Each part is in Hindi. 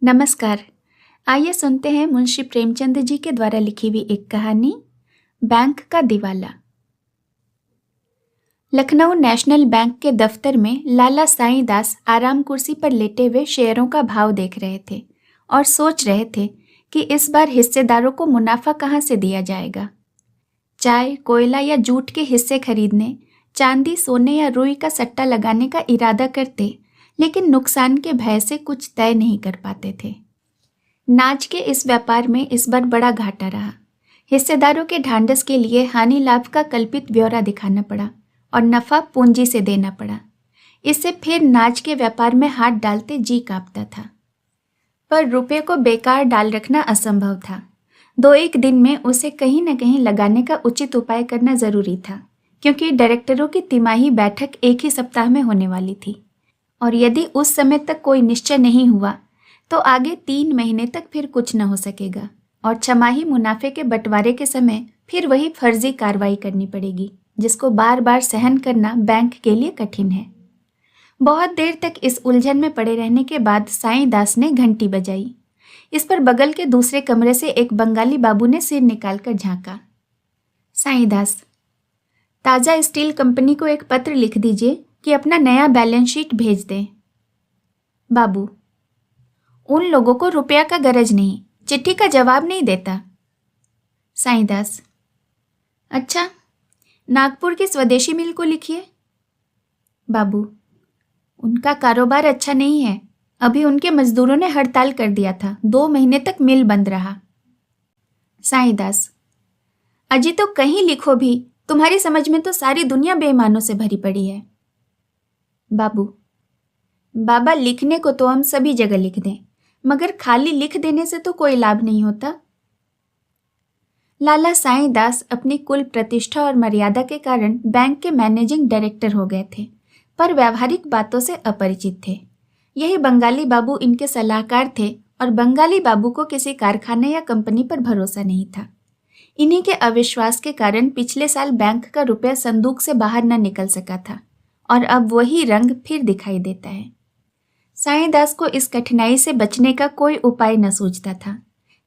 नमस्कार। आइए सुनते हैं मुंशी प्रेमचंद जी के द्वारा लिखी हुई एक कहानी, बैंक का दिवाला। लखनऊ नेशनल बैंक के दफ्तर में लाला साईं दास आराम कुर्सी पर लेटे हुए शेयरों का भाव देख रहे थे और सोच रहे थे कि इस बार हिस्सेदारों को मुनाफा कहाँ से दिया जाएगा। चाय, कोयला या जूट के हिस्से खरीदने, चांदी, सोने या रुई का सट्टा लगाने का इरादा करते, लेकिन नुकसान के भय से कुछ तय नहीं कर पाते थे। नाज के इस व्यापार में इस बार बड़ा घाटा रहा। हिस्सेदारों के ढांढस के लिए हानि लाभ का कल्पित ब्यौरा दिखाना पड़ा और नफा पूंजी से देना पड़ा। इससे फिर नाज के व्यापार में हाथ डालते जी कांपता था, पर रुपये को बेकार डाल रखना असंभव था। 2-1 दिन में उसे कहीं न कहीं लगाने का उचित उपाय करना जरूरी था, क्योंकि डायरेक्टरों की तिमाही बैठक एक ही सप्ताह में होने वाली थी और यदि उस समय तक कोई निश्चय नहीं हुआ तो आगे 3 महीने तक फिर कुछ न हो सकेगा और छमाही मुनाफे के बंटवारे के समय फिर वही फर्जी कार्रवाई करनी पड़ेगी, जिसको बार बार सहन करना बैंक के लिए कठिन है। बहुत देर तक इस उलझन में पड़े रहने के बाद साईं दास ने घंटी बजाई। इस पर बगल के दूसरे कमरे से एक बंगाली बाबू ने सिर निकालकर झांका। साईं दास, ताज़ा स्टील कंपनी को एक पत्र लिख दीजिए कि अपना नया बैलेंस शीट भेज दें। बाबू, उन लोगों को रुपया का गरज नहीं, चिट्ठी का जवाब नहीं देता। साईं दास, अच्छा, नागपुर की स्वदेशी मिल को लिखिए। बाबू, उनका कारोबार अच्छा नहीं है, अभी उनके मजदूरों ने हड़ताल कर दिया था, 2 महीने तक मिल बंद रहा। साईं दास, अजी तो कहीं लिखो भी, तुम्हारी समझ में तो सारी दुनिया बेईमानों से भरी पड़ी है। बाबू, बाबा, लिखने को तो हम सभी जगह लिख दें, मगर खाली लिख देने से तो कोई लाभ नहीं होता। लाला साईं दास अपनी कुल प्रतिष्ठा और मर्यादा के कारण बैंक के मैनेजिंग डायरेक्टर हो गए थे, पर व्यावहारिक बातों से अपरिचित थे। यही बंगाली बाबू इनके सलाहकार थे और बंगाली बाबू को किसी कारखाने या कंपनी पर भरोसा नहीं था। इन्हीं के अविश्वास के कारण पिछले साल बैंक का रुपया संदूक से बाहर न निकल सका था और अब वही रंग फिर दिखाई देता है। साईं दास को इस कठिनाई से बचने का कोई उपाय न सूझता था,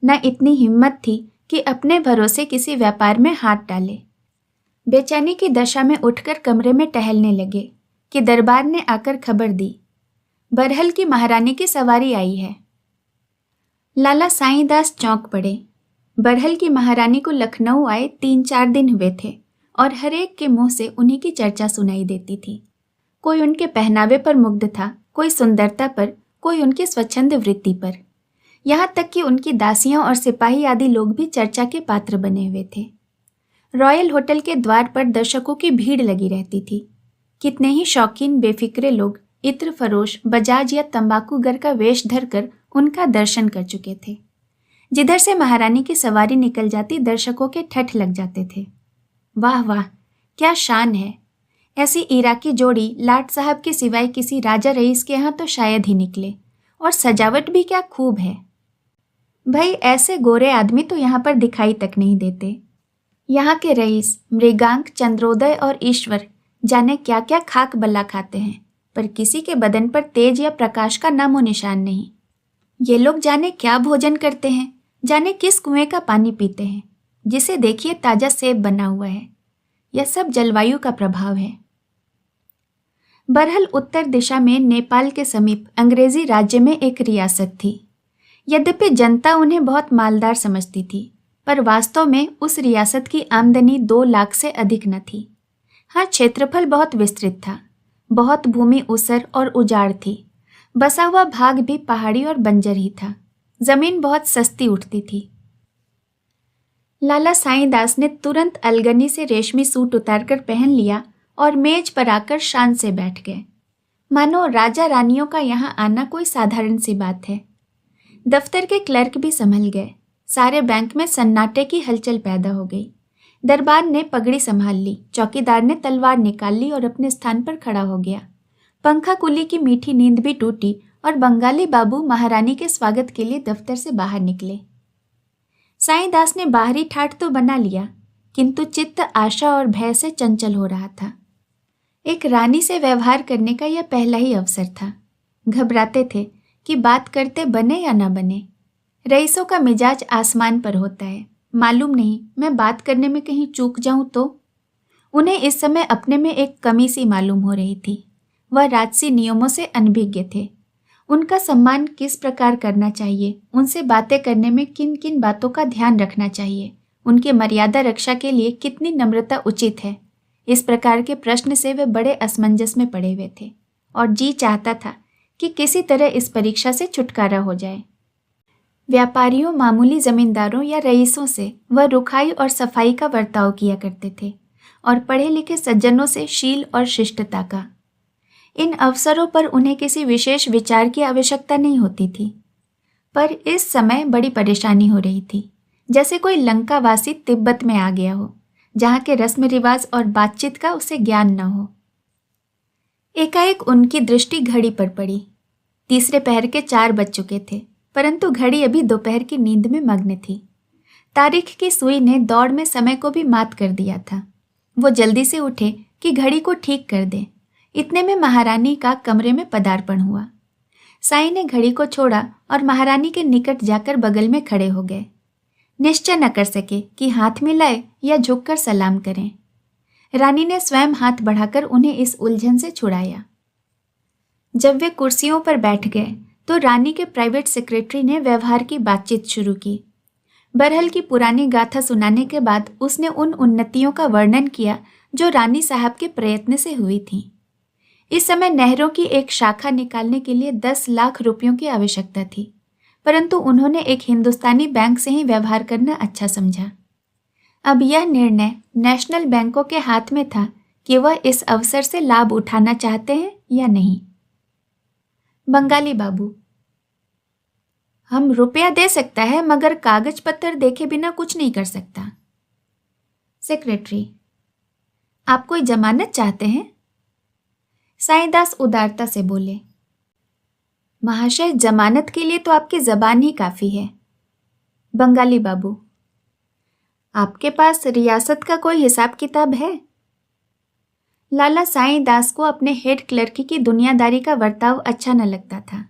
न इतनी हिम्मत थी कि अपने भरोसे किसी व्यापार में हाथ डाले। बेचैनी की दशा में उठकर कमरे में टहलने लगे कि दरबार ने आकर खबर दी, बरहल की महारानी की सवारी आई है। लाला साईं दास चौंक पड़े। बरहल की महारानी को लखनऊ आए 3-4 दिन हुए थे और हरेक के मुंह से उन्हीं की चर्चा सुनाई देती थी। कोई उनके पहनावे पर मुग्ध था, कोई सुंदरता पर, कोई उनकी स्वच्छंद वृत्ति पर। यहाँ तक कि उनकी दासियां और सिपाही आदि लोग भी चर्चा के पात्र बने हुए थे। रॉयल होटल के द्वार पर दर्शकों की भीड़ लगी रहती थी। कितने ही शौकीन बेफिक्रे लोग इत्र फरोश, बजाज या तंबाकूगर का वेश धरकर उनका दर्शन कर चुके थे। जिधर से महारानी की सवारी निकल जाती, दर्शकों के ठठ लग जाते थे। वाह वाह, क्या शान है! ऐसी इराकी जोड़ी लाट साहब के सिवाय किसी राजा रईस के यहाँ तो शायद ही निकले, और सजावट भी क्या खूब है। भाई, ऐसे गोरे आदमी तो यहाँ पर दिखाई तक नहीं देते। यहाँ के रईस मृगांक, चंद्रोदय और ईश्वर जाने क्या क्या खाक बल्ला खाते हैं, पर किसी के बदन पर तेज या प्रकाश का नामो निशान नहीं। ये लोग जाने क्या भोजन करते हैं, जाने किस कुएं का पानी पीते हैं। जिसे देखिए ताजा सेब बना हुआ है। यह सब जलवायु का प्रभाव है। बरहल उत्तर दिशा में नेपाल के समीप अंग्रेजी राज्य में एक रियासत थी। यद्यपि जनता उन्हें बहुत मालदार समझती थी, पर वास्तव में उस रियासत की आमदनी 2 लाख से अधिक न थी। हाँ, क्षेत्रफल बहुत विस्तृत था, बहुत भूमि ऊसर और उजाड़ थी। बसा हुआ भाग भी पहाड़ी और बंजर ही था। जमीन बहुत सस्ती उठती थी। लाला साईं दास ने तुरंत अलगनी से रेशमी सूट उतारकर पहन लिया और मेज पर आकर शान से बैठ गए, मानो राजा रानियों का यहाँ आना कोई साधारण सी बात है। दफ्तर के क्लर्क भी संभल गए। सारे बैंक में सन्नाटे की हलचल पैदा हो गई। दरबार ने पगड़ी संभाल ली, चौकीदार ने तलवार निकाल ली और अपने स्थान पर खड़ा हो गया। पंखा कुली की मीठी नींद भी टूटी और बंगाली बाबू महारानी के स्वागत के लिए दफ्तर से बाहर निकले। साईं दास ने बाहरी ठाठ तो बना लिया, किंतु चित्त आशा और भय से चंचल हो रहा था। एक रानी से व्यवहार करने का यह पहला ही अवसर था। घबराते थे कि बात करते बने या ना बने। रईसों का मिजाज आसमान पर होता है। मालूम नहीं मैं बात करने में कहीं चूक जाऊं तो। उन्हें इस समय अपने में एक कमी सी मालूम हो रही थी। वह राजसी नियमों से अनभिज्ञ थे। उनका सम्मान किस प्रकार करना चाहिए, उनसे बातें करने में किन किन बातों का ध्यान रखना चाहिए, उनकी मर्यादा रक्षा के लिए कितनी नम्रता उचित है, इस प्रकार के प्रश्न से वे बड़े असमंजस में पड़े हुए थे और जी चाहता था कि किसी तरह इस परीक्षा से छुटकारा हो जाए। व्यापारियों, मामूली जमींदारों या रईसों से वह रुखाई और सफाई का बर्ताव किया करते थे और पढ़े लिखे सज्जनों से शील और शिष्टता का। इन अवसरों पर उन्हें किसी विशेष विचार की आवश्यकता नहीं होती थी, पर इस समय बड़ी परेशानी हो रही थी, जैसे कोई लंकावासी तिब्बत में आ गया हो, जहाँ के रस्म रिवाज और बातचीत का उसे ज्ञान न हो। एकाएक उनकी दृष्टि घड़ी पर पड़ी। तीसरे पहर के 4 बज चुके थे, परंतु घड़ी अभी दोपहर की नींद में मग्न थी। तारीख की सुई ने दौड़ में समय को भी मात कर दिया था। वो जल्दी से उठे कि घड़ी को ठीक कर दे। इतने में महारानी का कमरे में पदार्पण हुआ। साईं ने घड़ी को छोड़ा और महारानी के निकट जाकर बगल में खड़े हो गए। निश्चय न कर सके कि हाथ मिलाए या झुककर सलाम करें। रानी ने स्वयं हाथ बढ़ाकर उन्हें इस उलझन से छुड़ाया। जब वे कुर्सियों पर बैठ गए तो रानी के प्राइवेट सेक्रेटरी ने व्यवहार की बातचीत शुरू की। बरहल की पुरानी गाथा सुनाने के बाद उसने उन उन्नतियों का वर्णन किया जो रानी साहब के प्रयत्न से हुई थी। इस समय नहरों की एक शाखा निकालने के लिए 10 लाख रुपयों की आवश्यकता थी, परंतु उन्होंने एक हिंदुस्तानी बैंक से ही व्यवहार करना अच्छा समझा। अब यह निर्णय नेशनल बैंकों के हाथ में था कि वह इस अवसर से लाभ उठाना चाहते हैं या नहीं। बंगाली बाबू: हम रुपया दे सकता है, मगर कागज पत्तर देखे बिना कुछ नहीं कर सकता। सेक्रेटरी: आप कोई जमानत चाहते हैं? साईंदास उदारता से बोले, महाशय, जमानत के लिए तो आपकी जबान ही काफी है। बंगाली बाबू: आपके पास रियासत का कोई हिसाब किताब है? लाला साईंदास को अपने हेड क्लर्क की दुनियादारी का बर्ताव अच्छा न लगता था।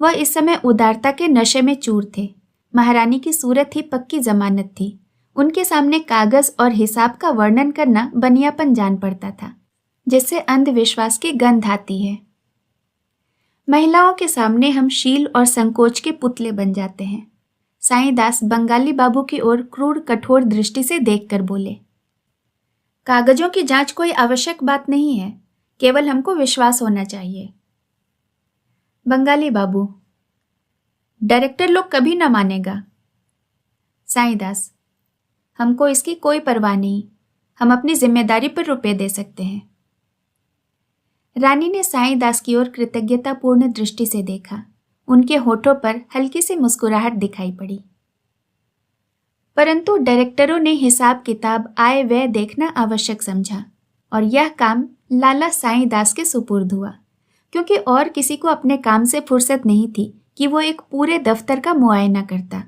वह इस समय उदारता के नशे में चूर थे। महारानी की सूरत ही पक्की जमानत थी। उनके सामने कागज और हिसाब का वर्णन करना बनियापन जान पड़ता था, जिससे अंधविश्वास की गंध आती है। महिलाओं के सामने हम शील और संकोच के पुतले बन जाते हैं। साईंदास बंगाली बाबू की ओर क्रूर कठोर दृष्टि से देखकर बोले, कागजों की जांच कोई आवश्यक बात नहीं है, केवल हमको विश्वास होना चाहिए। बंगाली बाबू: डायरेक्टर लोग कभी ना मानेगा। साईंदास: हमको इसकी कोई परवाह नहीं, हम अपनी जिम्मेदारी पर रुपए दे सकते हैं। रानी ने साईंदास की ओर कृतज्ञतापूर्ण दृष्टि से देखा। उनके होठों पर हल्की सी मुस्कुराहट दिखाई पड़ी। परंतु डायरेक्टरों ने हिसाब किताब, आय व्यय देखना आवश्यक समझा और यह काम लाला साईंदास के सुपुर्द हुआ, क्योंकि और किसी को अपने काम से फुर्सत नहीं थी कि वो एक पूरे दफ्तर का मुआयना करता।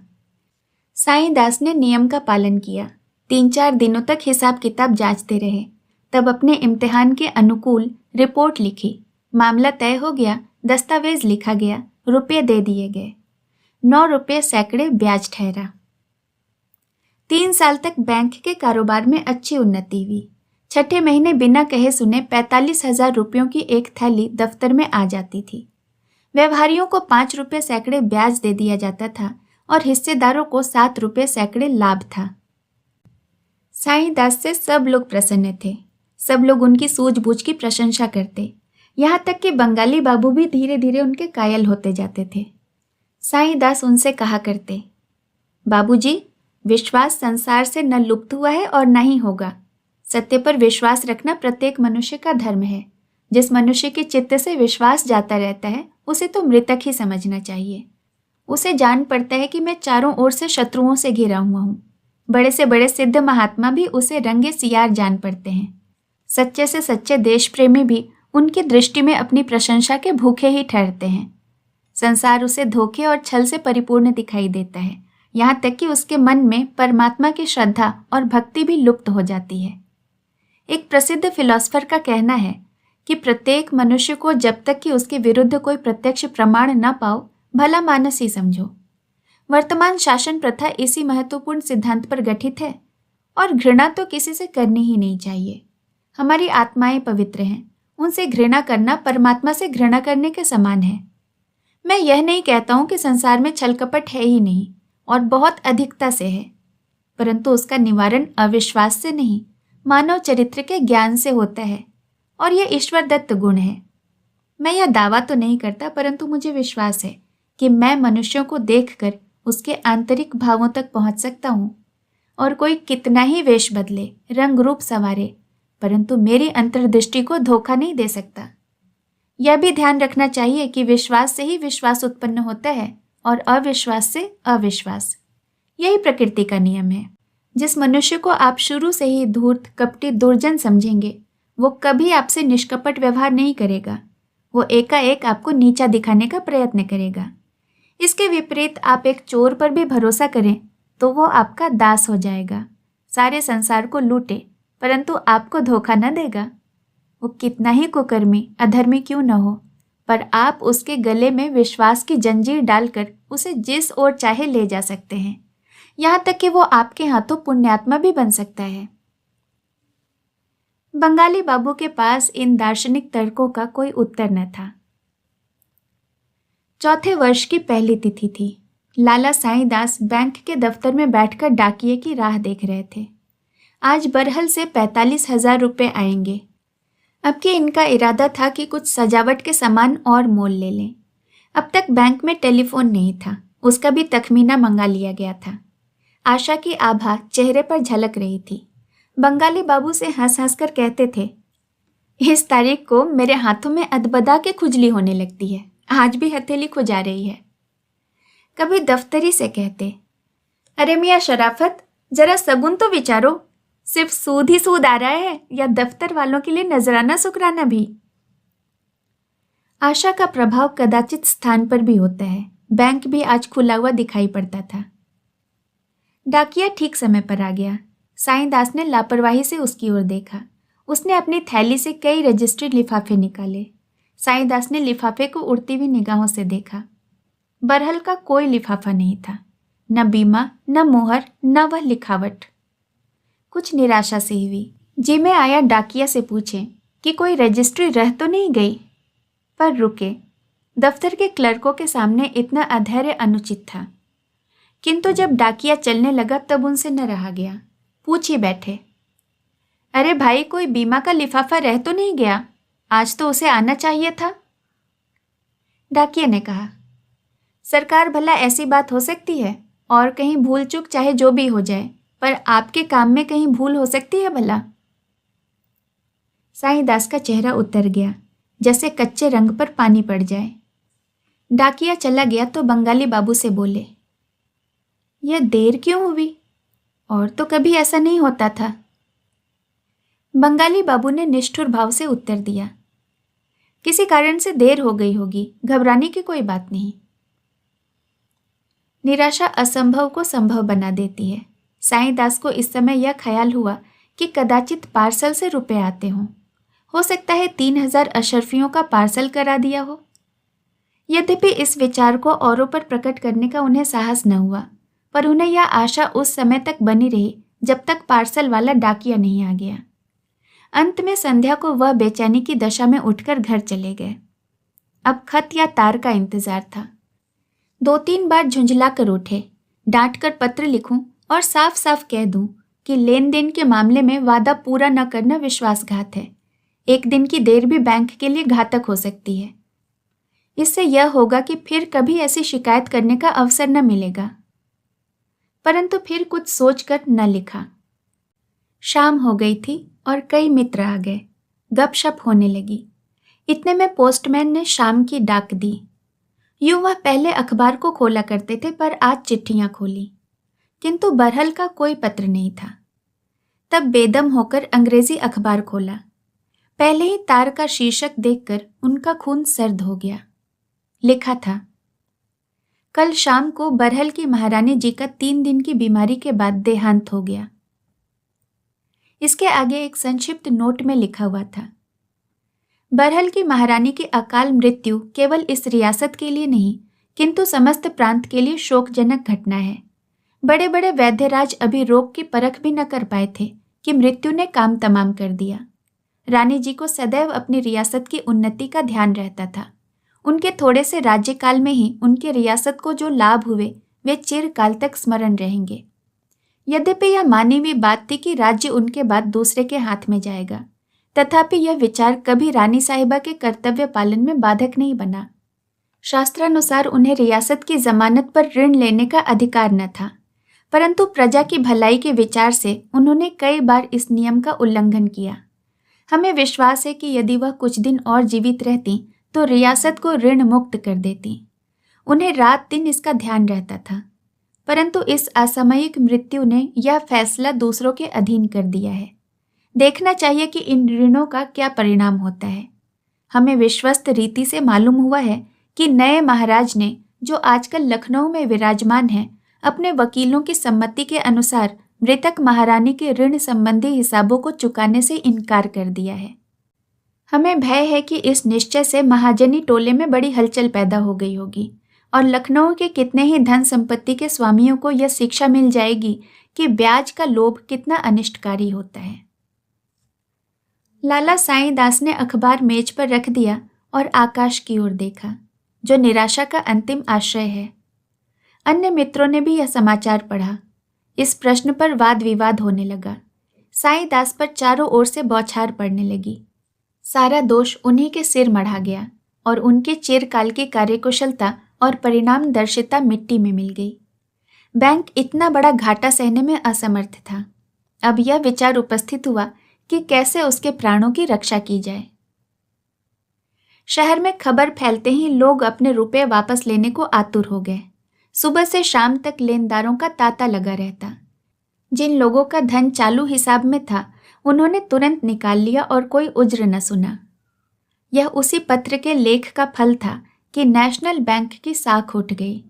साईंदास ने नियम का पालन किया। 3-4 दिनों तक हिसाब किताब जांचते रहे, तब अपने इम्तिहान के अनुकूल रिपोर्ट लिखी। मामला तय हो गया, दस्तावेज लिखा गया, रुपये दे दिए गए। 9 रुपये सैकड़े ब्याज ठहरा। 3 साल तक बैंक के कारोबार में अच्छी उन्नति हुई। 6ठे महीने बिना कहे सुने 45,000 रुपयों की एक थैली दफ्तर में आ जाती थी। व्यवहारियों को 5 रुपये सैकड़े ब्याज दे दिया जाता था और हिस्सेदारों को 7 रुपये सैकड़े लाभ था। साईंदास से सब लोग प्रसन्न थे। सब लोग उनकी सूझबूझ की प्रशंसा करते, यहाँ तक कि बंगाली बाबू भी धीरे धीरे उनके कायल होते जाते थे। साईंदास उनसे कहा करते, बाबूजी, विश्वास संसार से न लुप्त हुआ है और न ही होगा। सत्य पर विश्वास रखना प्रत्येक मनुष्य का धर्म है। जिस मनुष्य के चित्त से विश्वास जाता रहता है, उसे तो मृतक ही समझना चाहिए। उसे जान पड़ता है कि मैं चारों ओर से शत्रुओं से घिरा हुआ हूँ। बड़े से बड़े सिद्ध महात्मा भी उसे रंगे सियार जान पड़ते हैं। सच्चे से सच्चे देश प्रेमी भी उनकी दृष्टि में अपनी प्रशंसा के भूखे ही ठहरते हैं। संसार उसे धोखे और छल से परिपूर्ण दिखाई देता है, यहाँ तक कि उसके मन में परमात्मा की श्रद्धा और भक्ति भी लुप्त हो जाती है। एक प्रसिद्ध फिलॉसफर का कहना है कि प्रत्येक मनुष्य को जब तक कि उसके विरुद्ध कोई प्रत्यक्ष प्रमाण न पाओ, भला मानस ही समझो। वर्तमान शासन प्रथा इसी महत्वपूर्ण सिद्धांत पर गठित है और घृणा तो किसी से करनी ही नहीं चाहिए। हमारी आत्माएं पवित्र हैं, उनसे घृणा करना परमात्मा से घृणा करने के समान है। मैं यह नहीं कहता हूं कि संसार में छल कपट है ही नहीं और बहुत अधिकता से है, परंतु उसका निवारण अविश्वास से नहीं, मानव चरित्र के ज्ञान से होता है और यह ईश्वर दत्त गुण है। मैं यह दावा तो नहीं करता, परंतु मुझे विश्वास है कि मैं मनुष्यों को देखकर उसके आंतरिक भावों तक पहुंच सकता हूं और कोई कितना ही वेश बदले, रंग रूप संवारे, परंतु मेरी अंतर्दृष्टि को धोखा नहीं दे सकता। यह भी ध्यान रखना चाहिए कि विश्वास से ही विश्वास उत्पन्न होता है और अविश्वास से अविश्वास। यही प्रकृति का नियम है। जिस मनुष्य को आप शुरू से ही धूर्त, कपटी, दुर्जन समझेंगे, वो कभी आपसे निष्कपट व्यवहार नहीं करेगा। वो एकाएक आपको नीचा दिखाने का प्रयत्न करेगा। इसके विपरीत आप एक चोर पर भी भरोसा करें तो वो आपका दास हो जाएगा। सारे संसार को लूटे परंतु आपको धोखा न देगा। वो कितना ही कुकर्मी, अधर्मी क्यों न हो, पर आप उसके गले में विश्वास की जंजीर डालकर उसे जिस ओर चाहे ले जा सकते हैं, यहाँ तक कि वो आपके हाथों पुण्यात्मा भी बन सकता है। बंगाली बाबू के पास इन दार्शनिक तर्कों का कोई उत्तर न था। चौथे वर्ष की पहली तिथि थी। लाला साईंदास बैंक के दफ्तर में बैठकर डाकिये की राह देख रहे थे। आज बरहल से 45,000 रुपये आएंगे। अब कि इनका इरादा था कि कुछ सजावट के सामान और मोल ले लें। अब तक बैंक में टेलीफोन नहीं था, उसका भी तखमीना मंगा लिया गया था। आशा की आभा चेहरे पर झलक रही थी। बंगाली बाबू से हंस हंस कर कहते थे, इस तारीख को मेरे हाथों में अदबदा के खुजली होने लगती है। आज भी हथेली खुजा रही है। कभी दफ्तरी से कहते, अरे मियाँ शराफत, जरा सबून तो विचारो, सिर्फ सूद ही सूद आ रहा है या दफ्तर वालों के लिए नजराना शुक्राना भी। आशा का प्रभाव कदाचित स्थान पर भी होता है। बैंक भी आज खुला हुआ दिखाई पड़ता था। डाकिया ठीक समय पर आ गया। साईंदास ने लापरवाही से उसकी ओर देखा। उसने अपनी थैली से कई रजिस्ट्री लिफाफे निकाले। साईंदास ने लिफाफे को उड़ती हुई निगाहों से देखा। बरहल का कोई लिफाफा नहीं था, न बीमा, न मोहर, न वह लिखावट। कुछ निराशा सी हुई। जी में आया डाकिया से पूछे कि कोई रजिस्ट्री रह तो नहीं गई, पर रुके। दफ्तर के क्लर्कों के सामने इतना अधैर्य अनुचित था। किंतु जब डाकिया चलने लगा तब उनसे न रहा गया। पूछ ही बैठे, अरे भाई, कोई बीमा का लिफाफा रह तो नहीं गया? आज तो उसे आना चाहिए था। डाकिया ने कहा, सरकार, भला ऐसी बात हो सकती है? और कहीं भूल चूक चाहे जो भी हो जाए, पर आपके काम में कहीं भूल हो सकती है भला? साईंदास का चेहरा उतर गया, जैसे कच्चे रंग पर पानी पड़ जाए। डाकिया चला गया तो बंगाली बाबू से बोले, यह देर क्यों हुई? और तो कभी ऐसा नहीं होता था। बंगाली बाबू ने निष्ठुर भाव से उत्तर दिया, किसी कारण से देर हो गई होगी, घबराने की कोई बात नहीं। निराशा असंभव को संभव बना देती है। साईंदास को इस समय यह ख्याल हुआ कि कदाचित पार्सल से रुपए आते हों। हो सकता है 3,000 अशर्फियों का पार्सल करा दिया हो। यद्यपि इस विचार को औरों पर प्रकट करने का उन्हें साहस न हुआ, पर उन्हें यह आशा उस समय तक बनी रही जब तक पार्सल वाला डाकिया नहीं आ गया। अंत में संध्या को वह बेचैनी की दशा में उठकर घर चले गए। अब खत या तार का इंतजार था। 2-3 बार झुंझला कर उठे, डांट कर पत्र लिखूं और साफ साफ कह दूं कि लेन देन के मामले में वादा पूरा न करना विश्वासघात है। एक दिन की देर भी बैंक के लिए घातक हो सकती है। इससे यह होगा कि फिर कभी ऐसी शिकायत करने का अवसर न मिलेगा। परंतु फिर कुछ सोचकर न लिखा। शाम हो गई थी और कई मित्र आ गए। गपशप होने लगी। इतने में पोस्टमैन ने शाम की डाक दी। यूं वह पहले अखबार को खोला करते थे, पर आज चिट्ठियां खोली, किंतु बरहल का कोई पत्र नहीं था। तब बेदम होकर अंग्रेजी अखबार खोला। पहले ही तार का शीर्षक देखकर उनका खून सर्द हो गया। लिखा था, कल शाम को बरहल की महारानी जी का 3 दिन की बीमारी के बाद देहांत हो गया। इसके आगे एक संक्षिप्त नोट में लिखा हुआ था, बरहल की महारानी की अकाल मृत्यु केवल इस रियासत के लिए नहीं किंतु समस्त प्रांत के लिए शोकजनक घटना है। बड़े बड़े वैद्यराज अभी रोग की परख भी न कर पाए थे कि मृत्यु ने काम तमाम कर दिया। रानी जी को सदैव अपनी रियासत की उन्नति का ध्यान रहता था। उनके थोड़े से राज्यकाल में ही उनकी रियासत को जो लाभ हुए वे चिरकाल तक स्मरण रहेंगे। यद्यपि यह मानी हुई बात थी कि राज्य उनके बाद दूसरे के हाथ में जाएगा, तथापि यह विचार कभी रानी साहिबा के कर्तव्य पालन में बाधक नहीं बना। शास्त्रानुसार उन्हें रियासत की जमानत पर ऋण लेने का अधिकार न था, परंतु प्रजा की भलाई के विचार से उन्होंने कई बार इस नियम का उल्लंघन किया। हमें विश्वास है कि यदि वह कुछ दिन और जीवित रहती तो रियासत को ऋण मुक्त कर देती। उन्हें रात दिन इसका ध्यान रहता था, परंतु इस असामयिक मृत्यु ने यह फैसला दूसरों के अधीन कर दिया है। देखना चाहिए कि इन ऋणों का क्या परिणाम होता है। हमें विश्वस्त रीति से मालूम हुआ है कि नए महाराज ने, जो आजकल लखनऊ में विराजमान है, अपने वकीलों की सम्मति के अनुसार मृतक महारानी के ऋण संबंधी हिसाबों को चुकाने से इनकार कर दिया है। हमें भय है कि इस निश्चय से महाजनी टोले में बड़ी हलचल पैदा हो गई होगी और लखनऊ के कितने ही धन संपत्ति के स्वामियों को यह शिक्षा मिल जाएगी कि ब्याज का लोभ कितना अनिष्टकारी होता है। लाला साईं दास ने अखबार मेज पर रख दिया और आकाश की ओर देखा, जो निराशा का अंतिम आश्रय है। अन्य मित्रों ने भी यह समाचार पढ़ा। इस प्रश्न पर वाद विवाद होने लगा। साईं दास पर चारों ओर से बौछार पड़ने लगी। सारा दोष उन्हीं के सिर मढ़ा गया और उनके चिरकाल की कार्यकुशलता और परिणामदर्शिता मिट्टी में मिल गई। बैंक इतना बड़ा घाटा सहने में असमर्थ था। अब यह विचार उपस्थित हुआ कि कैसे उसके प्राणों की रक्षा की जाए। शहर में खबर फैलते ही लोग अपने रुपए वापस लेने को आतुर हो गए। सुबह से शाम तक लेनदारों का तांता लगा रहता। जिन लोगों का धन चालू हिसाब में था उन्होंने तुरंत निकाल लिया और कोई उज्र न सुना। यह उसी पत्र के लेख का फल था कि नेशनल बैंक की साख उठ गई।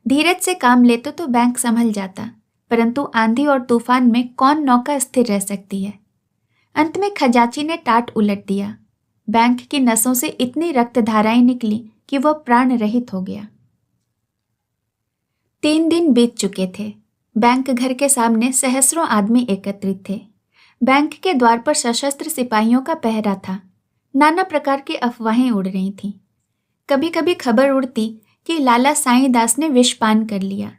धीरज से काम लेते तो बैंक संभल जाता, परंतु आंधी और तूफान में कौन नौका स्थिर रह सकती है। अंत में खजांची ने टाट उलट दिया। बैंक की नसों से इतनी रक्तधाराएं निकली कि वह प्राण रहित हो गया। 3 दिन बीत चुके थे। बैंक घर के सामने सहस्रों आदमी एकत्रित थे। बैंक के द्वार पर सशस्त्र सिपाहियों का पहरा था। नाना प्रकार की अफवाहें उड़ रही थीं। कभी कभी खबर उड़ती कि लाला साईं दास ने विषपान कर लिया।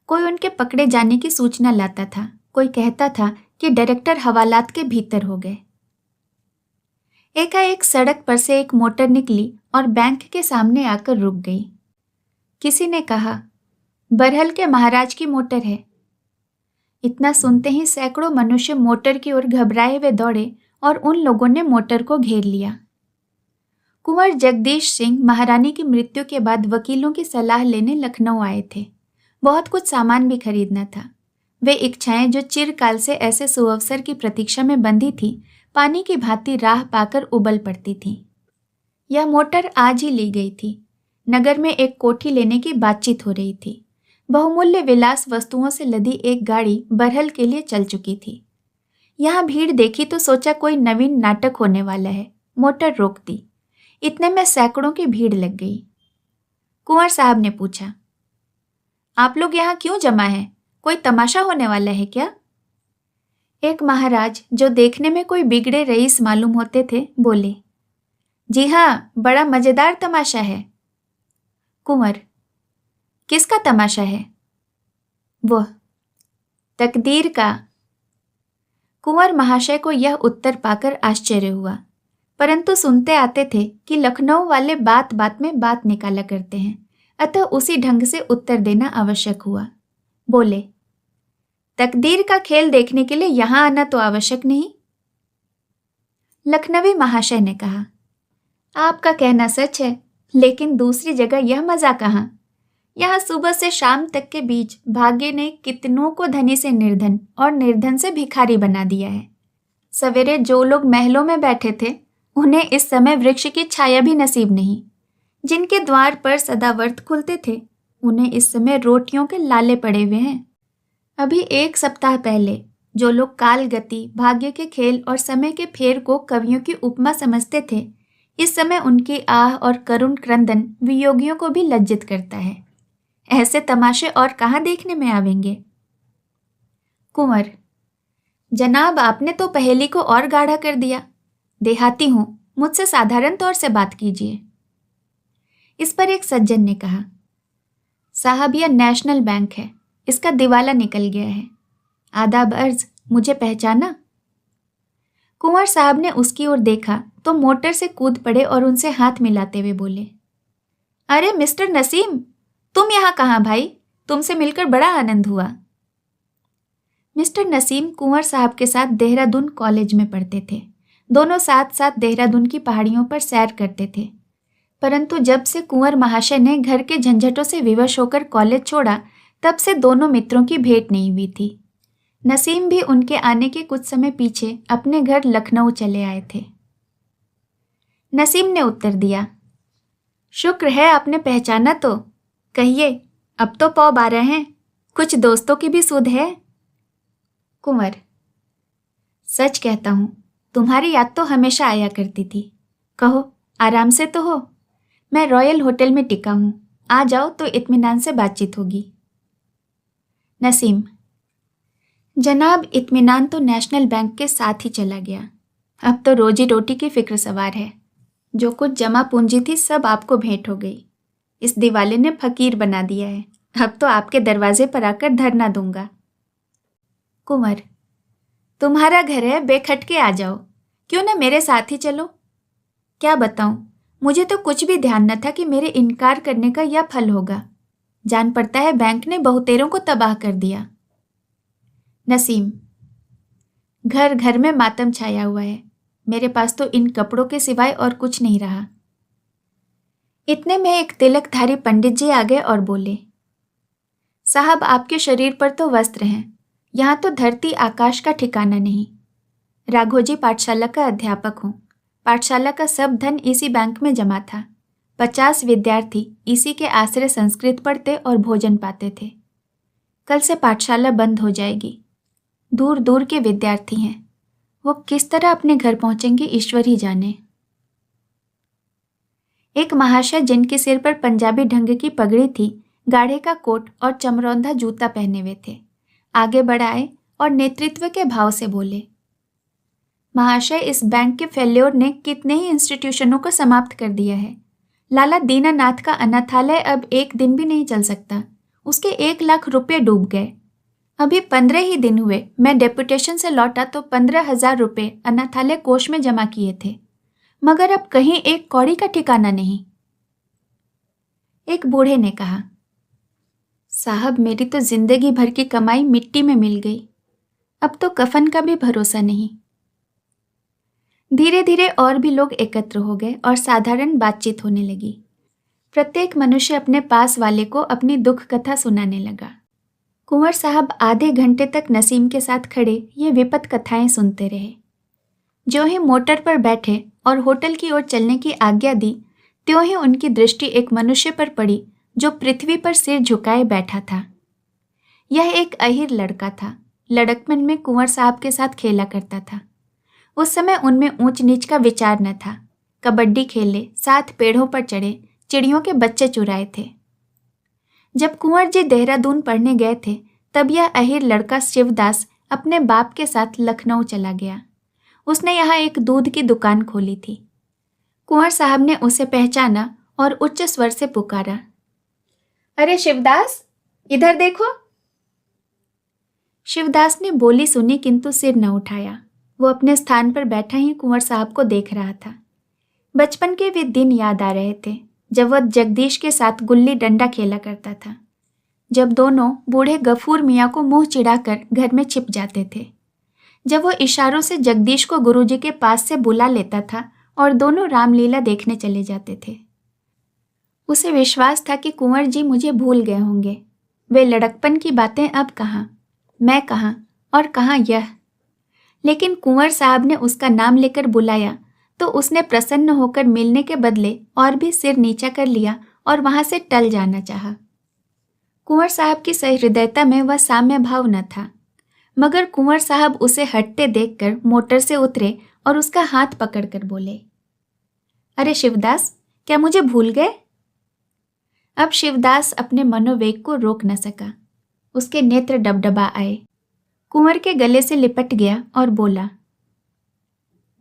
कोई उनके पकड़े जाने की सूचना लाता था। कोई कहता था कि डायरेक्टर हवालात के भीतर हो गए। एकाएक सड़क पर से एक मोटर निकली और बैंक के सामने आकर रुक गई। किसी ने कहा, बरहल के महाराज की मोटर है। इतना सुनते ही सैकड़ों मनुष्य मोटर की ओर घबराए हुए दौड़े और उन लोगों ने मोटर को घेर लिया। कुंवर जगदीश सिंह महारानी की मृत्यु के बाद वकीलों की सलाह लेने लखनऊ आए थे। बहुत कुछ सामान भी खरीदना था। वे इच्छाएं जो चिरकाल से ऐसे सुअवसर की प्रतीक्षा में बंधी थी, पानी की भांति राह पाकर उबल पड़ती थीं। यह मोटर आज ही ली गई थी। नगर में एक कोठी लेने की बातचीत हो रही थी। बहुमूल्य विलास वस्तुओं से लदी एक गाड़ी बरहल के लिए चल चुकी थी। यहाँ भीड़ देखी तो सोचा कोई नवीन नाटक होने वाला है। मोटर रोक दी। इतने में सैकड़ों की भीड़ लग गई। कुंवर साहब ने पूछा, आप लोग यहाँ क्यों जमा हैं? कोई तमाशा होने वाला है क्या? एक महाराज, जो देखने में कोई बिगड़े रईस मालूम होते थे, बोले, जी हाँ, बड़ा मजेदार तमाशा है। कुंवर, किसका तमाशा है? वह तकदीर का। कुंवर महाशय को यह उत्तर पाकर आश्चर्य हुआ, परंतु सुनते आते थे कि लखनऊ वाले बात बात में बात निकाला करते हैं, अतः उसी ढंग से उत्तर देना आवश्यक हुआ। बोले, तकदीर का खेल देखने के लिए यहाँ आना तो आवश्यक नहीं। लखनवी महाशय ने कहा, आपका कहना सच है, लेकिन दूसरी जगह यह मजा कहाँ। यहाँ सुबह से शाम तक के बीच भाग्य ने कितनों को धनी से निर्धन और निर्धन से भिखारी बना दिया है। सवेरे जो लोग महलों में बैठे थे उन्हें इस समय वृक्ष की छाया भी नसीब नहीं। जिनके द्वार पर सदावर्त खुलते थे उन्हें इस समय रोटियों के लाले पड़े हुए हैं। अभी 1 सप्ताह पहले जो लोग काल गति, भाग्य के खेल और समय के फेर को कवियों की उपमा समझते थे, इस समय उनकी आह और करुण क्रंदन वियोगियों को भी लज्जित करता है। ऐसे तमाशे और कहाँ देखने में आवेंगे। कुंवर, जनाब आपने तो पहेली को और गाढ़ा कर दिया। देहाती हूं, मुझसे साधारण तौर से बात कीजिए। इस पर एक सज्जन ने कहा, साहब यह नेशनल बैंक है, इसका दिवाला निकल गया है। आदाब अर्ज, मुझे पहचाना? कुंवर साहब ने उसकी ओर देखा तो मोटर से कूद पड़े और उनसे हाथ मिलाते हुए बोले, अरे मिस्टर नसीम, तुम यहाँ कहाँ भाई? तुमसे मिलकर बड़ा आनंद हुआ। मिस्टर नसीम कुंवर साहब के साथ देहरादून कॉलेज में पढ़ते थे। दोनों साथ साथ देहरादून की पहाड़ियों पर सैर करते थे। परंतु जब से कुंवर महाशय ने घर के झंझटों से विवश होकर कॉलेज छोड़ा, तब से दोनों मित्रों की भेंट नहीं हुई थी। नसीम भी उनके आने के कुछ समय पीछे अपने घर लखनऊ चले आए थे। नसीम ने उत्तर दिया, शुक्र है आपने पहचाना तो। कहिए, अब तो पौ 12 हैं, कुछ दोस्तों की भी सुध है। कुंवर, सच कहता हूं, तुम्हारी याद तो हमेशा आया करती थी। कहो, आराम से तो हो? मैं रॉयल होटल में टिका हूं, आ जाओ तो इत्मीनान से बातचीत होगी। नसीम, जनाब इत्मीनान तो नेशनल बैंक के साथ ही चला गया। अब तो रोजी रोटी की फिक्र सवार है। जो कुछ जमा पूंजी थी सब आपको भेंट हो गई। इस दिवाले ने फकीर बना दिया है। अब तो आपके दरवाजे पर आकर धरना दूंगा। कुंवर, तुम्हारा घर है, बेखटके आ जाओ। क्यों न मेरे साथ ही चलो? क्या बताऊं, मुझे तो कुछ भी ध्यान न था कि मेरे इनकार करने का यह फल होगा। जान पड़ता है बैंक ने बहुतेरों को तबाह कर दिया। नसीम, घर घर में मातम छाया हुआ है। मेरे पास तो इन कपड़ों के सिवाय और कुछ नहीं रहा। इतने में एक तिलकधारी पंडित जी आ गए और बोले, साहब आपके शरीर पर तो वस्त्र हैं, यहाँ तो धरती आकाश का ठिकाना नहीं। राघोजी पाठशाला का अध्यापक हूँ। पाठशाला का सब धन इसी बैंक में जमा था। 50 विद्यार्थी इसी के आश्रय संस्कृत पढ़ते और भोजन पाते थे। कल से पाठशाला बंद हो जाएगी। दूर दूर के विद्यार्थी हैं, वो किस तरह अपने घर पहुंचेंगे ईश्वर ही जाने। एक महाशय जिनके सिर पर पंजाबी ढंग की पगड़ी थी, गाढ़े का कोट और चमरौंधा जूता पहने हुए थे, आगे बढ़ाए और नेतृत्व के भाव से बोले, महाशय इस बैंक के फेल्योर ने कितने ही इंस्टीट्यूशनों को समाप्त कर दिया है। लाला दीनानाथ का अनाथालय अब एक दिन भी नहीं चल सकता। उसके 1 लाख रुपये डूब गए। अभी 15 ही दिन हुए, मैं डेपुटेशन से लौटा तो 15,000 रुपये अनाथालय कोष में जमा किए थे, मगर अब कहीं एक कौड़ी का ठिकाना नहीं। एक बूढ़े ने कहा, साहब मेरी तो जिंदगी भर की कमाई मिट्टी में मिल गई। अब तो कफन का भी भरोसा नहीं। धीरे धीरे और भी लोग एकत्र हो गए और साधारण बातचीत होने लगी। प्रत्येक मनुष्य अपने पास वाले को अपनी दुख कथा सुनाने लगा। कुंवर साहब आधे घंटे तक नसीम के साथ खड़े ये विपत कथाएं सुनते रहे। जो ही मोटर पर बैठे और होटल की ओर चलने की आज्ञा दी, त्यों ही उनकी दृष्टि एक मनुष्य पर पड़ी जो पृथ्वी पर सिर झुकाए बैठा था। यह एक अहिर लड़का था। लड़कपन में कुंवर साहब के साथ खेला करता था। उस समय उनमें ऊंच नीच का विचार न था। कबड्डी खेले, साथ पेड़ों पर चढ़े, चिड़ियों के बच्चे चुराए थे। जब कुंवर जी देहरादून पढ़ने गए थे, तब यह अहिर लड़का शिवदास अपने बाप के साथ लखनऊ चला गया। उसने यहाँ एक दूध की दुकान खोली थी। कुंवर साहब ने उसे पहचाना और उच्च स्वर से पुकारा, अरे शिवदास, इधर देखो। शिवदास ने बोली सुनी किंतु सिर न उठाया। वो अपने स्थान पर बैठा ही कुंवर साहब को देख रहा था। बचपन के वे दिन याद आ रहे थे जब वह जगदीश के साथ गुल्ली डंडा खेला करता था, जब दोनों बूढ़े गफूर मियाँ को मुंह चिढ़ाकर घर में छिप जाते थे, जब वो इशारों से जगदीश को गुरुजी के पास से बुला लेता था और दोनों रामलीला देखने चले जाते थे। उसे विश्वास था कि कुंवर जी मुझे भूल गए होंगे। वे लड़कपन की बातें अब कहाँ, मैं कहाँ और कहाँ यह। लेकिन कुंवर साहब ने उसका नाम लेकर बुलाया तो उसने प्रसन्न होकर मिलने के बदले और भी सिर नीचा कर लिया और वहां से टल जाना चाहा। कुंवर साहब की सहृदयता में वह साम्य भाव न था, मगर कुंवर साहब उसे हटते देखकर मोटर से उतरे और उसका हाथ पकड़कर बोले, अरे शिवदास, क्या मुझे भूल गए? अब शिवदास अपने मनोवेग को रोक न सका। उसके नेत्र डबडबा आए। कुंवर के गले से लिपट गया और बोला,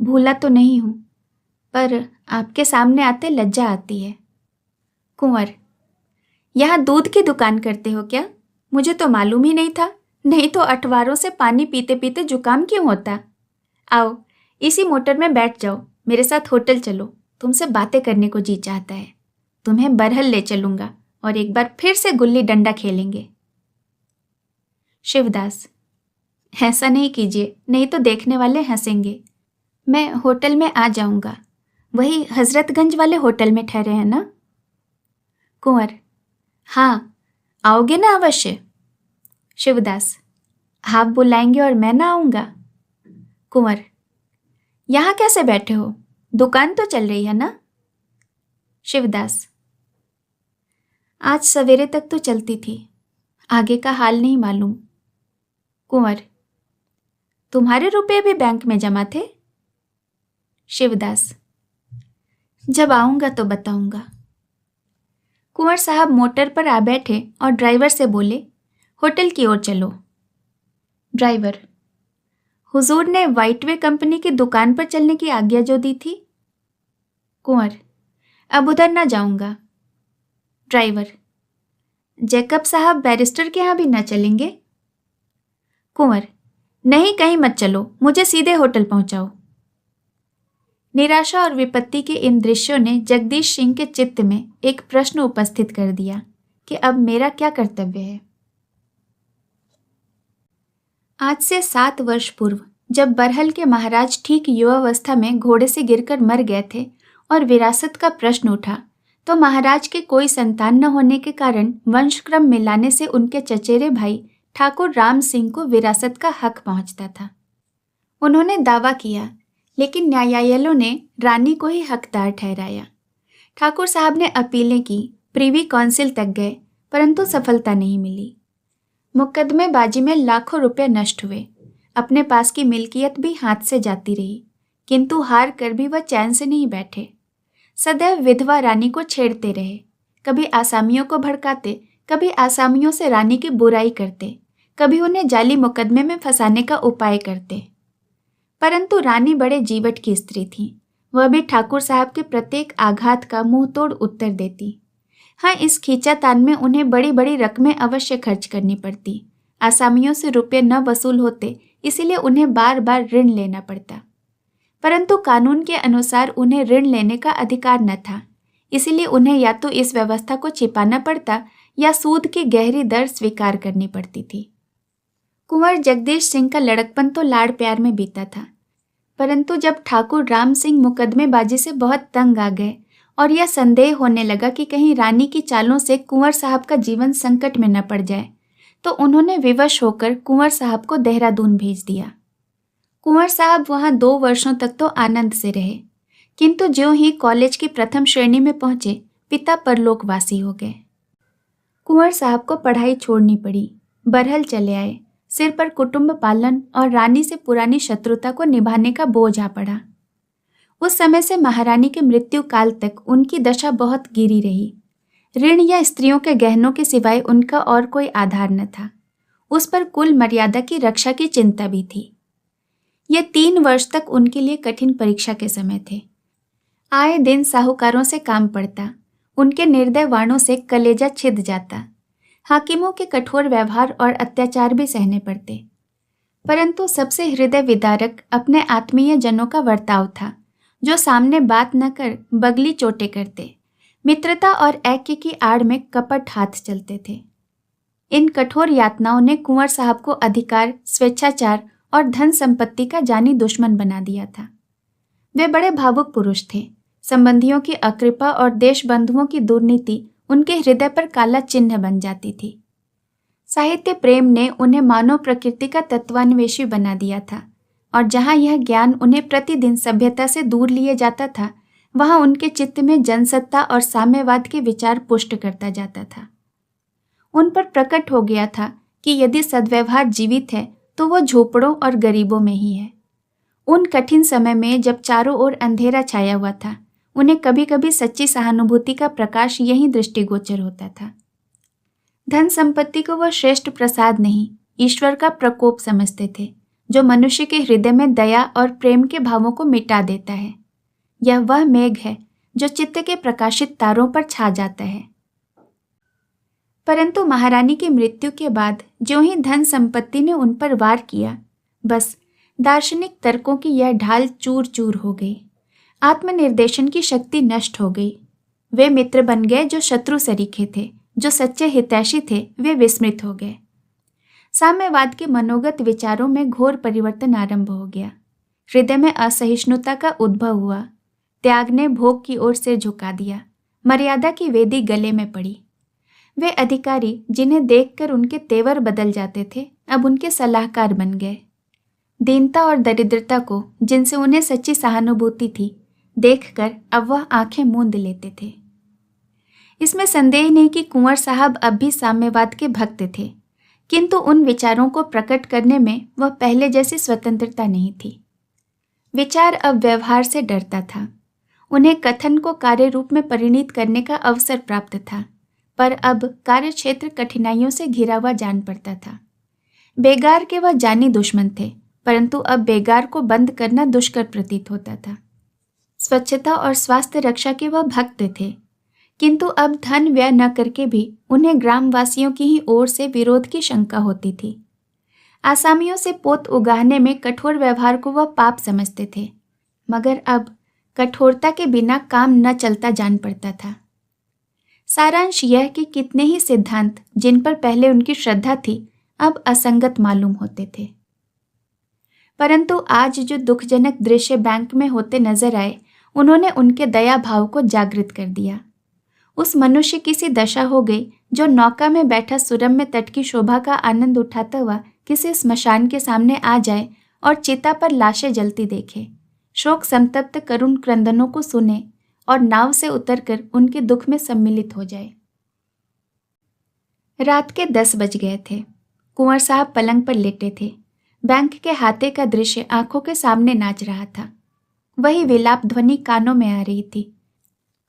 भूला तो नहीं हूं, पर आपके सामने आते लज्जा आती है। कुंवर, यहाँ दूध की दुकान करते हो क्या? मुझे तो मालूम ही नहीं था, नहीं तो अठवारों से पानी पीते पीते जुकाम क्यों होता। आओ, इसी मोटर में बैठ जाओ, मेरे साथ होटल चलो, तुमसे बातें करने को जी चाहता है। तुम्हें बरहल ले चलूंगा और एक बार फिर से गुल्ली डंडा खेलेंगे। शिवदास, ऐसा नहीं कीजिए, नहीं तो देखने वाले हंसेंगे। मैं होटल में आ जाऊंगा, वही हजरतगंज वाले होटल में ठहरे हैं ना? कुंवर, हाँ, आओगे ना अवश्य? शिवदास, आप बुलाएंगे और मैं ना आऊंगा? कुंवर, यहाँ कैसे बैठे हो? दुकान तो चल रही है ना? शिवदास, आज सवेरे तक तो चलती थी, आगे का हाल नहीं मालूम। कुंवर, तुम्हारे रुपए भी बैंक में जमा थे? शिवदास, जब आऊंगा तो बताऊंगा। कुंवर साहब मोटर पर आ बैठे और ड्राइवर से बोले, होटल की ओर चलो। ड्राइवर, हुजूर ने वाइटवे कंपनी की दुकान पर चलने की आज्ञा जो दी थी। कुंवर, अब उधर ना जाऊंगा। ड्राइवर, जैकब साहब बैरिस्टर के यहाँ भी न चलेंगे? कुंवर, नहीं, कहीं मत चलो, मुझे सीधे होटल पहुंचाओ। निराशा और विपत्ति के इन दृश्यों ने जगदीश सिंह के चित्त में एक प्रश्न उपस्थित कर दिया कि अब मेरा क्या कर्तव्य है। आज से 7 वर्ष पूर्व जब बरहल के महाराज ठीक युवावस्था में घोड़े से गिरकर मर गए थे और विरासत का प्रश्न उठा, तो महाराज के कोई संतान न होने के कारण वंशक्रम मिलाने से उनके चचेरे भाई ठाकुर राम सिंह को विरासत का हक पहुंचता था। उन्होंने दावा किया, लेकिन न्यायालयों ने रानी को ही हकदार ठहराया। ठाकुर साहब ने अपीलें की, प्रीवी काउंसिल तक गए, परंतु सफलता नहीं मिली। मुकदमेबाजी में लाखों रुपए नष्ट हुए, अपने पास की मिल्कियत भी हाथ से जाती रही, किंतु हार कर भी वह चैन से नहीं बैठे। सदैव विधवा रानी को छेड़ते रहे, कभी आसामियों को भड़काते, कभी आसामियों से रानी की बुराई करते, कभी उन्हें जाली मुकदमे में फंसाने का उपाय करते। परंतु रानी बड़े जीवट की स्त्री थी, वह भी ठाकुर साहब के प्रत्येक आघात का मुंह तोड़ उत्तर देती। हाँ, इस खींचातान में उन्हें बड़ी बड़ी रकमें अवश्य खर्च करनी पड़ती। आसामियों से रुपये न वसूल होते, इसीलिए उन्हें बार बार ऋण लेना पड़ता। परंतु कानून के अनुसार उन्हें ऋण लेने का अधिकार न था, इसीलिए उन्हें या तो इस व्यवस्था को छिपाना पड़ता या सूद की गहरी दर स्वीकार करनी पड़ती थी। कुंवर जगदीश सिंह का लड़कपन तो लाड़ प्यार में बीता था, परंतु जब ठाकुर राम सिंह मुकदमेबाजी से बहुत तंग आ गए और यह संदेह होने लगा कि कहीं रानी की चालों से कुंवर साहब का जीवन संकट में न पड़ जाए, तो उन्होंने विवश होकर कुंवर साहब को देहरादून भेज दिया। कुंवर साहब वहां 2 वर्षों तक तो आनंद से रहे, किंतु ज्यों ही कॉलेज की प्रथम श्रेणी में पहुंचे, पिता परलोकवासी हो गए। कुंवर साहब को पढ़ाई छोड़नी पड़ी, बरहल चले आए। सिर पर कुटुंब पालन और रानी से पुरानी शत्रुता को निभाने का बोझ आ पड़ा। उस समय से महारानी के मृत्यु काल तक उनकी दशा बहुत गिरी रही। ऋण या स्त्रियों के गहनों के सिवाय उनका और कोई आधार न था। उस पर कुल मर्यादा की रक्षा की चिंता भी थी। ये 3 वर्ष तक उनके लिए कठिन परीक्षा के समय थे। आए दिन साहूकारों से काम पड़ता, उनके निर्दय वाणों से कलेजा छिद जाता, हाकिमों के कठोर व्यवहार और अत्याचार भी सहने पड़ते। परंतु सबसे हृदय विदारक अपने आत्मीय जनों का वर्ताव था, जो सामने बात न कर बगली चोटे करते, मित्रता और ऐक्य की आड़ में कपट हाथ चलते थे। इन कठोर यातनाओं ने कुंवर साहब को अधिकार, स्वेच्छाचार और धन संपत्ति का जानी दुश्मन बना दिया था। वे बड़े भावुक पुरुष थे। संबंधियों की अकृपा और देश बंधुओं की दुर्नीति उनके हृदय पर काला चिन्ह बन जाती थी। साहित्य प्रेम ने उन्हें मानव प्रकृति का तत्वान्वेषी बना दिया था, और जहाँ यह ज्ञान उन्हें प्रतिदिन सभ्यता से दूर लिए जाता था, वहाँ उनके चित्त में जनसत्ता और साम्यवाद के विचार पुष्ट करता जाता था। उन पर प्रकट हो गया था कि यदि सद्व्यवहार जीवित है तो वो झोपड़ों और गरीबों में ही है। उन कठिन समय में जब चारों ओर अंधेरा छाया हुआ था, उन्हें कभी कभी सच्ची सहानुभूति का प्रकाश यही दृष्टिगोचर होता था। धन संपत्ति को वह श्रेष्ठ प्रसाद नहीं, ईश्वर का प्रकोप समझते थे, जो मनुष्य के हृदय में दया और प्रेम के भावों को मिटा देता है। यह वह मेघ है जो चित्त के प्रकाशित तारों पर छा जाता है। परंतु महारानी की मृत्यु के बाद जो ही धन संपत्ति ने उन पर वार किया, बस दार्शनिक तर्कों की यह ढाल चूर चूर हो गई। आत्मनिर्देशन की शक्ति नष्ट हो गई। वे मित्र बन गए जो शत्रु सरीखे थे, जो सच्चे हितैषी थे वे विस्मृत हो गए। साम्यवाद के मनोगत विचारों में घोर परिवर्तन आरंभ हो गया। हृदय में असहिष्णुता का उद्भव हुआ। त्याग ने भोग की ओर सिर झुका दिया। मर्यादा की वेदी गले में पड़ी। वे अधिकारी जिन्हें देखकर उनके तेवर बदल जाते थे, अब उनके सलाहकार बन गए। दीनता और दरिद्रता को, जिनसे उन्हें सच्ची सहानुभूति थी, देखकर अब वह आंखें मूंद लेते थे। इसमें संदेह नहीं कि कुंवर साहब अब भी साम्यवाद के भक्त थे, किंतु उन विचारों को प्रकट करने में वह पहले जैसी स्वतंत्रता नहीं थी। विचार अब व्यवहार से डरता था। उन्हें कथन को कार्य रूप में परिणित करने का अवसर प्राप्त था, पर अब कार्यक्षेत्र कठिनाइयों से घिरा हुआ जान पड़ता था। बेगार के वह जानी दुश्मन थे, परंतु अब बेगार को बंद करना दुष्कर प्रतीत होता था। स्वच्छता और स्वास्थ्य रक्षा के वह भक्त थे, किंतु अब धन व्यय न करके भी उन्हें ग्रामवासियों की ही ओर से विरोध की शंका होती थी। आसामियों से पोत उगाहने में कठोर व्यवहार को वह पाप समझते थे, मगर अब कठोरता के बिना काम न चलता जान पड़ता था। सारांश यह कि कितने ही सिद्धांत जिन पर पहले उनकी श्रद्धा थी, अब असंगत मालूम होते थे। परंतु आज जो दुखजनक दृश्य बैंक में होते नजर आए, उन्होंने उनके दया भाव को जागृत कर दिया। उस मनुष्य की सी दशा हो गई जो नौका में बैठा सुरम्य तट की शोभा का आनंद उठाता हुआ किसी स्मशान के सामने आ जाए और चिता पर लाशें जलती देखे, शोक संतप्त करुण क्रंदनों को सुने और नाव से उतरकर उनके दुख में सम्मिलित हो जाए। रात के 10 बज गए थे। कुंवर साहब पलंग पर लेटे थे। बैंक के हाथे का दृश्य आंखों के सामने नाच रहा था। वही विलाप ध्वनि कानों में आ रही थी।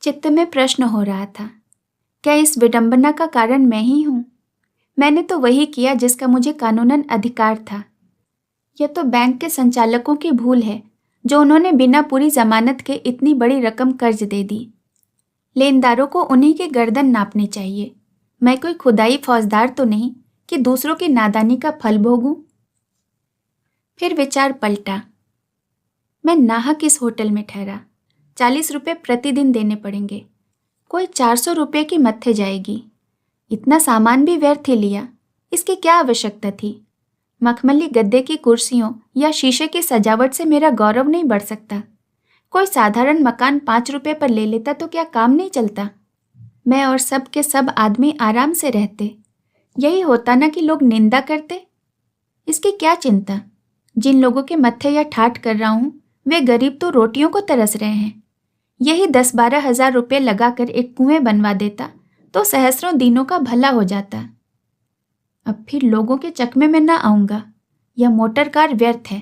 चित्त में प्रश्न हो रहा था, क्या इस विडंबना का कारण मैं ही हूं? मैंने तो वही किया जिसका मुझे कानूनन अधिकार था। यह तो बैंक के संचालकों की भूल है, जो उन्होंने बिना पूरी जमानत के इतनी बड़ी रकम कर्ज दे दी। लेनदारों को उन्हीं की गर्दन नापनी चाहिए। मैं कोई खुदाई फौजदार तो नहीं कि दूसरों की नादानी का फल भोगूं। फिर विचार पलटा। मैं नाहक इस होटल में ठहरा। 40 रुपये प्रतिदिन देने पड़ेंगे। कोई 400 रुपये की मत्थे जाएगी। इतना सामान भी व्यर्थ ही लिया। इसकी क्या आवश्यकता थी? मखमली गद्दे की कुर्सियों या शीशे की सजावट से मेरा गौरव नहीं बढ़ सकता। कोई साधारण मकान 5 रुपये पर ले लेता तो क्या काम नहीं चलता? मैं और सब के सब आदमी आराम से रहते। यही होता ना कि लोग निंदा करते। इसकी क्या चिंता? जिन लोगों के मत्थे या ठाठ कर रहा हूं, वे गरीब तो रोटियों को तरस रहे हैं। यही 10-12 हजार रुपये लगाकर एक कुएं बनवा देता तो सहस्रों दिनों का भला हो जाता। अब फिर लोगों के चकमे में ना आऊंगा। यह मोटर कार व्यर्थ है।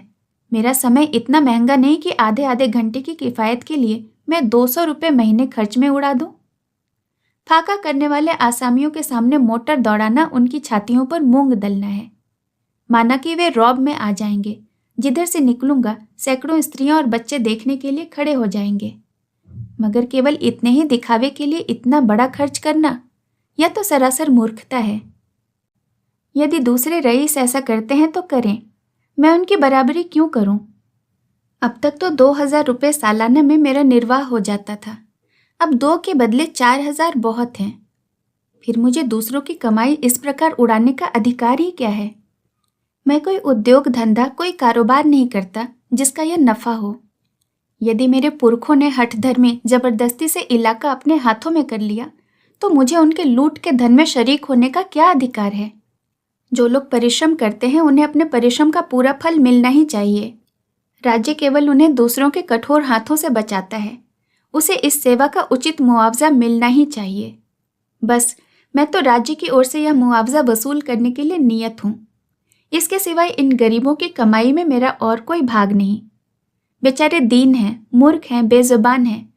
मेरा समय इतना महंगा नहीं कि आधे आधे घंटे की किफ़ायत के लिए मैं 200 रुपये महीने खर्च में उड़ा दूं। फाका करने वाले आसामियों के सामने मोटर दौड़ाना उनकी छातियों पर मूंग दलना है। माना कि वे रौब में आ जाएंगे। जिधर से निकलूंगा सैकड़ों स्त्रियां और बच्चे देखने के लिए खड़े हो जाएंगे। मगर केवल इतने ही दिखावे के लिए इतना बड़ा खर्च करना, यह तो सरासर मूर्खता है। यदि दूसरे रईस ऐसा करते हैं तो करें, मैं उनकी बराबरी क्यों करूं? अब तक तो 2000 रुपये सालाना में मेरा निर्वाह हो जाता था। अब 2 के बदले 4000 बहुत हैं। फिर मुझे दूसरों की कमाई इस प्रकार उड़ाने का अधिकार ही क्या है? मैं कोई उद्योग धंधा, कोई कारोबार नहीं करता जिसका यह नफा हो। यदि मेरे पुरखों ने हठधर्मी जबरदस्ती से इलाका अपने हाथों में कर लिया, तो मुझे उनके लूट के धन में शरीक होने का क्या अधिकार है? जो लोग परिश्रम करते हैं उन्हें अपने परिश्रम का पूरा फल मिलना ही चाहिए। राज्य केवल उन्हें दूसरों के कठोर हाथों से बचाता है। उसे इस सेवा का उचित मुआवजा मिलना ही चाहिए। बस मैं तो राज्य की ओर से यह मुआवजा वसूल करने के लिए नियत हूँ। इसके सिवाय इन गरीबों की कमाई में मेरा और कोई भाग नहीं। बेचारे दीन हैं, मूर्ख हैं, बेजुबान हैं।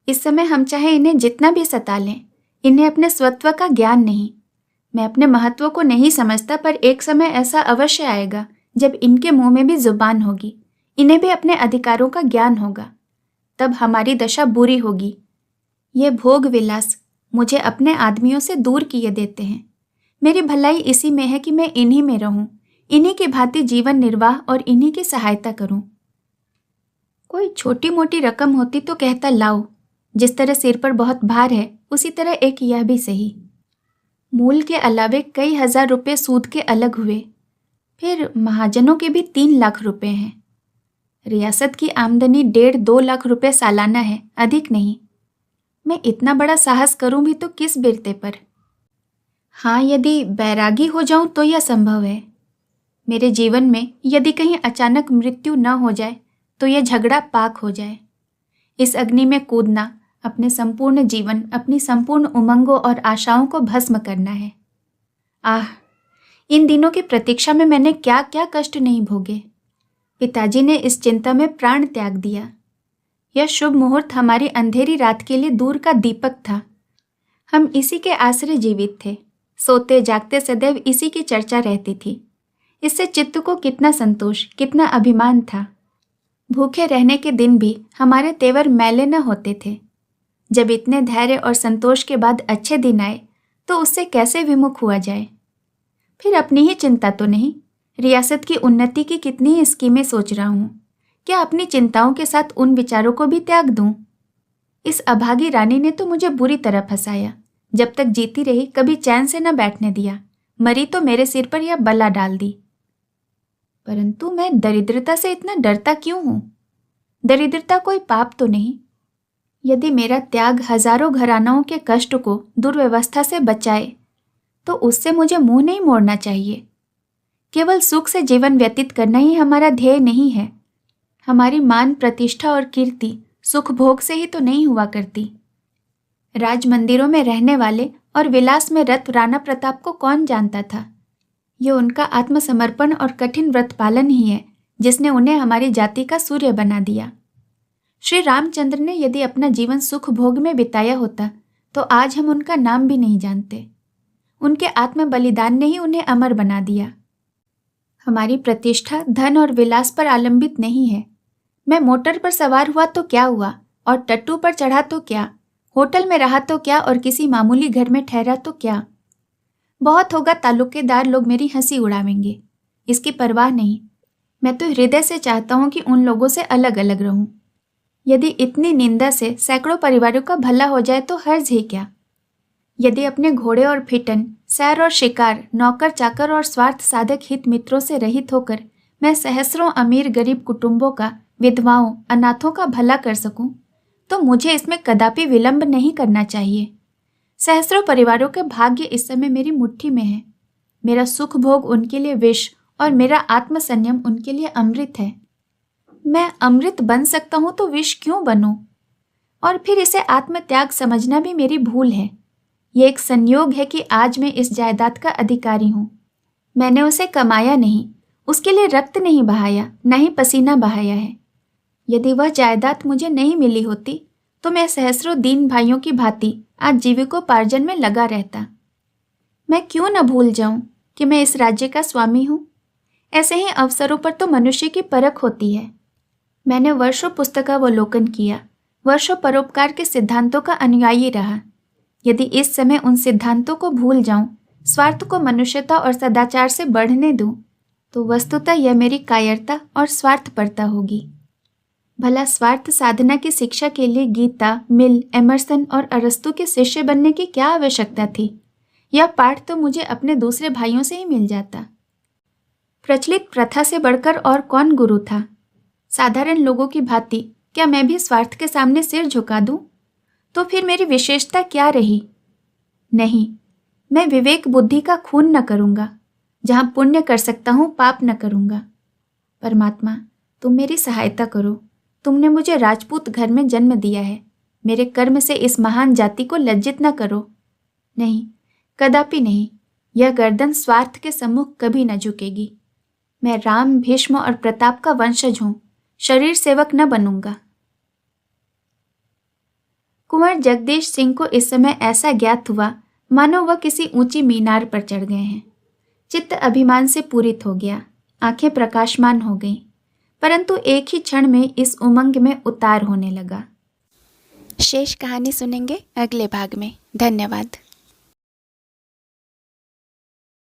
इस समय हम चाहे इन्हें जितना भी सता लें, इन्हें अपने स्वत्व का ज्ञान नहीं। मैं अपने महत्व को नहीं समझता, पर एक समय ऐसा अवश्य आएगा जब इनके मुंह में भी जुबान होगी, इन्हें भी अपने अधिकारों का ज्ञान होगा। तब हमारी दशा बुरी होगी। ये भोग विलास मुझे अपने आदमियों से दूर किए देते हैं। मेरी भलाई इसी में है कि मैं इन्हीं में रहूं, इन्हीं की भांति जीवन निर्वाह और इन्हीं की सहायता करूं। कोई छोटी मोटी रकम होती तो कहता लाओ, जिस तरह सिर पर बहुत भार है उसी तरह एक यह भी सही। मूल के अलावे कई हजार रुपए सूद के अलग हुए। फिर महाजनों के भी 3 लाख रुपए हैं। रियासत की आमदनी 1.5-2 लाख रुपए सालाना है, अधिक नहीं। मैं इतना बड़ा साहस करूं भी तो किस बिरते पर? हाँ, यदि बैरागी हो जाऊं तो यह संभव है। मेरे जीवन में यदि कहीं अचानक मृत्यु न हो जाए तो यह झगड़ा पाक हो जाए। इस अग्नि में कूदना, अपने संपूर्ण जीवन, अपनी संपूर्ण उमंगों और आशाओं को भस्म करना है। आह, इन दिनों की प्रतीक्षा में मैंने क्या क्या कष्ट नहीं भोगे। पिताजी ने इस चिंता में प्राण त्याग दिया। यह शुभ मुहूर्त हमारी अंधेरी रात के लिए दूर का दीपक था। हम इसी के आश्रय जीवित थे। सोते जागते सदैव इसी की चर्चा रहती थी। इससे चित्त को कितना संतोष, कितना अभिमान था। भूखे रहने के दिन भी हमारे तेवर मैले न होते थे। जब इतने धैर्य और संतोष के बाद अच्छे दिन आए तो उससे कैसे विमुख हुआ जाए। फिर अपनी ही चिंता तो नहीं, रियासत की उन्नति की कितनी स्कीमें सोच रहा हूँ। क्या अपनी चिंताओं के साथ उन विचारों को भी त्याग दूं? इस अभागी रानी ने तो मुझे बुरी तरह फंसाया। जब तक जीती रही कभी चैन से न बैठने दिया। मरी तो मेरे सिर पर यह बला डाल दी। परंतु मैं दरिद्रता से इतना डरता क्यों हूं? दरिद्रता कोई पाप तो नहीं। यदि मेरा त्याग हजारों घरानाओं के कष्ट को, दुर्व्यवस्था से बचाए तो उससे मुझे मुंह नहीं मोड़ना चाहिए। केवल सुख से जीवन व्यतीत करना ही हमारा ध्येय नहीं है। हमारी मान, प्रतिष्ठा और कीर्ति सुख भोग से ही तो नहीं हुआ करती। राज मंदिरों में रहने वाले और विलास में रत राणा प्रताप को कौन जानता था? ये उनका आत्मसमर्पण और कठिन व्रत पालन ही है जिसने उन्हें हमारी जाति का सूर्य बना दिया। श्री रामचंद्र ने यदि अपना जीवन सुख भोग में बिताया होता तो आज हम उनका नाम भी नहीं जानते। उनके आत्म बलिदान ने ही उन्हें अमर बना दिया। हमारी प्रतिष्ठा धन और विलास पर आलंबित नहीं है। मैं मोटर पर सवार हुआ तो क्या हुआ, और टट्टू पर चढ़ा तो क्या, होटल में रहा तो क्या, और किसी मामूली घर में ठहरा तो क्या। बहुत होगा ताल्लुकेदार लोग मेरी हंसी उड़ावेंगे, इसकी परवाह नहीं। मैं तो हृदय से चाहता हूँ कि उन लोगों से अलग अलग रहूं। यदि इतनी निंदा से सैकड़ों परिवारों का भला हो जाए तो हर्ज ही क्या। यदि अपने घोड़े और फिटन, सैर और शिकार, नौकर चाकर और स्वार्थ साधक हित मित्रों से रहित होकर मैं सहस्रों अमीर गरीब कुटुंबों का, विधवाओं, अनाथों का भला कर सकूं, तो मुझे इसमें कदापि विलंब नहीं करना चाहिए। सहस्रों परिवारों के भाग्य इस समय मेरी मुट्ठी में है। मेरा सुख भोग उनके लिए विष और मेरा आत्मसंयम उनके लिए अमृत है। मैं अमृत बन सकता हूं तो विष क्यों बनूं? और फिर इसे आत्मत्याग समझना भी मेरी भूल है। ये एक संयोग है कि आज मैं इस जायदाद का अधिकारी हूं। मैंने उसे कमाया नहीं, उसके लिए रक्त नहीं बहाया, न ही पसीना बहाया है। यदि वह जायदाद मुझे नहीं मिली होती तो मैं सहस्रों दीन भाइयों की भांति आज जीविकोपार्जन में लगा रहता। मैं क्यों न भूल जाऊं कि मैं इस राज्य का स्वामी हूं। ऐसे ही अवसरों पर तो मनुष्य की परख होती है। मैंने वर्षों पुस्तकावलोकन किया, वर्षों परोपकार के सिद्धांतों का अनुयायी रहा। यदि इस समय उन सिद्धांतों को भूल जाऊं, स्वार्थ को मनुष्यता और सदाचार से बढ़ने दूं, तो वस्तुतः यह मेरी कायरता और स्वार्थपरता होगी। भला स्वार्थ साधना की शिक्षा के लिए गीता, मिल, एमर्सन और अरस्तु के शिष्य बनने की क्या आवश्यकता थी? यह पाठ तो मुझे अपने दूसरे भाइयों से ही मिल जाता। प्रचलित प्रथा से बढ़कर और कौन गुरु था? साधारण लोगों की भांति क्या मैं भी स्वार्थ के सामने सिर झुका दूं? तो फिर मेरी विशेषता क्या रही? नहीं, मैं विवेक बुद्धि का खून न करूंगा। जहां पुण्य कर सकता हूं, पाप न करूंगा। परमात्मा, तुम मेरी सहायता करो। तुमने मुझे राजपूत घर में जन्म दिया है। मेरे कर्म से इस महान जाति को लज्जित न करो। नहीं, कदापि नहीं। यह गर्दन स्वार्थ के सम्मुख कभी न झुकेगी। मैं राम, भीष्म और प्रताप का वंशज हूं, शरीर सेवक न बनूंगा। कुंवर जगदीश सिंह को इस समय ऐसा ज्ञात हुआ मानो वह किसी ऊंची मीनार पर चढ़ गए हैं। चित्त अभिमान से पूरित हो गया, आंखें प्रकाशमान हो गईं, परंतु एक ही क्षण में इस उमंग में उतार होने लगा। शेष कहानी सुनेंगे अगले भाग में। धन्यवाद।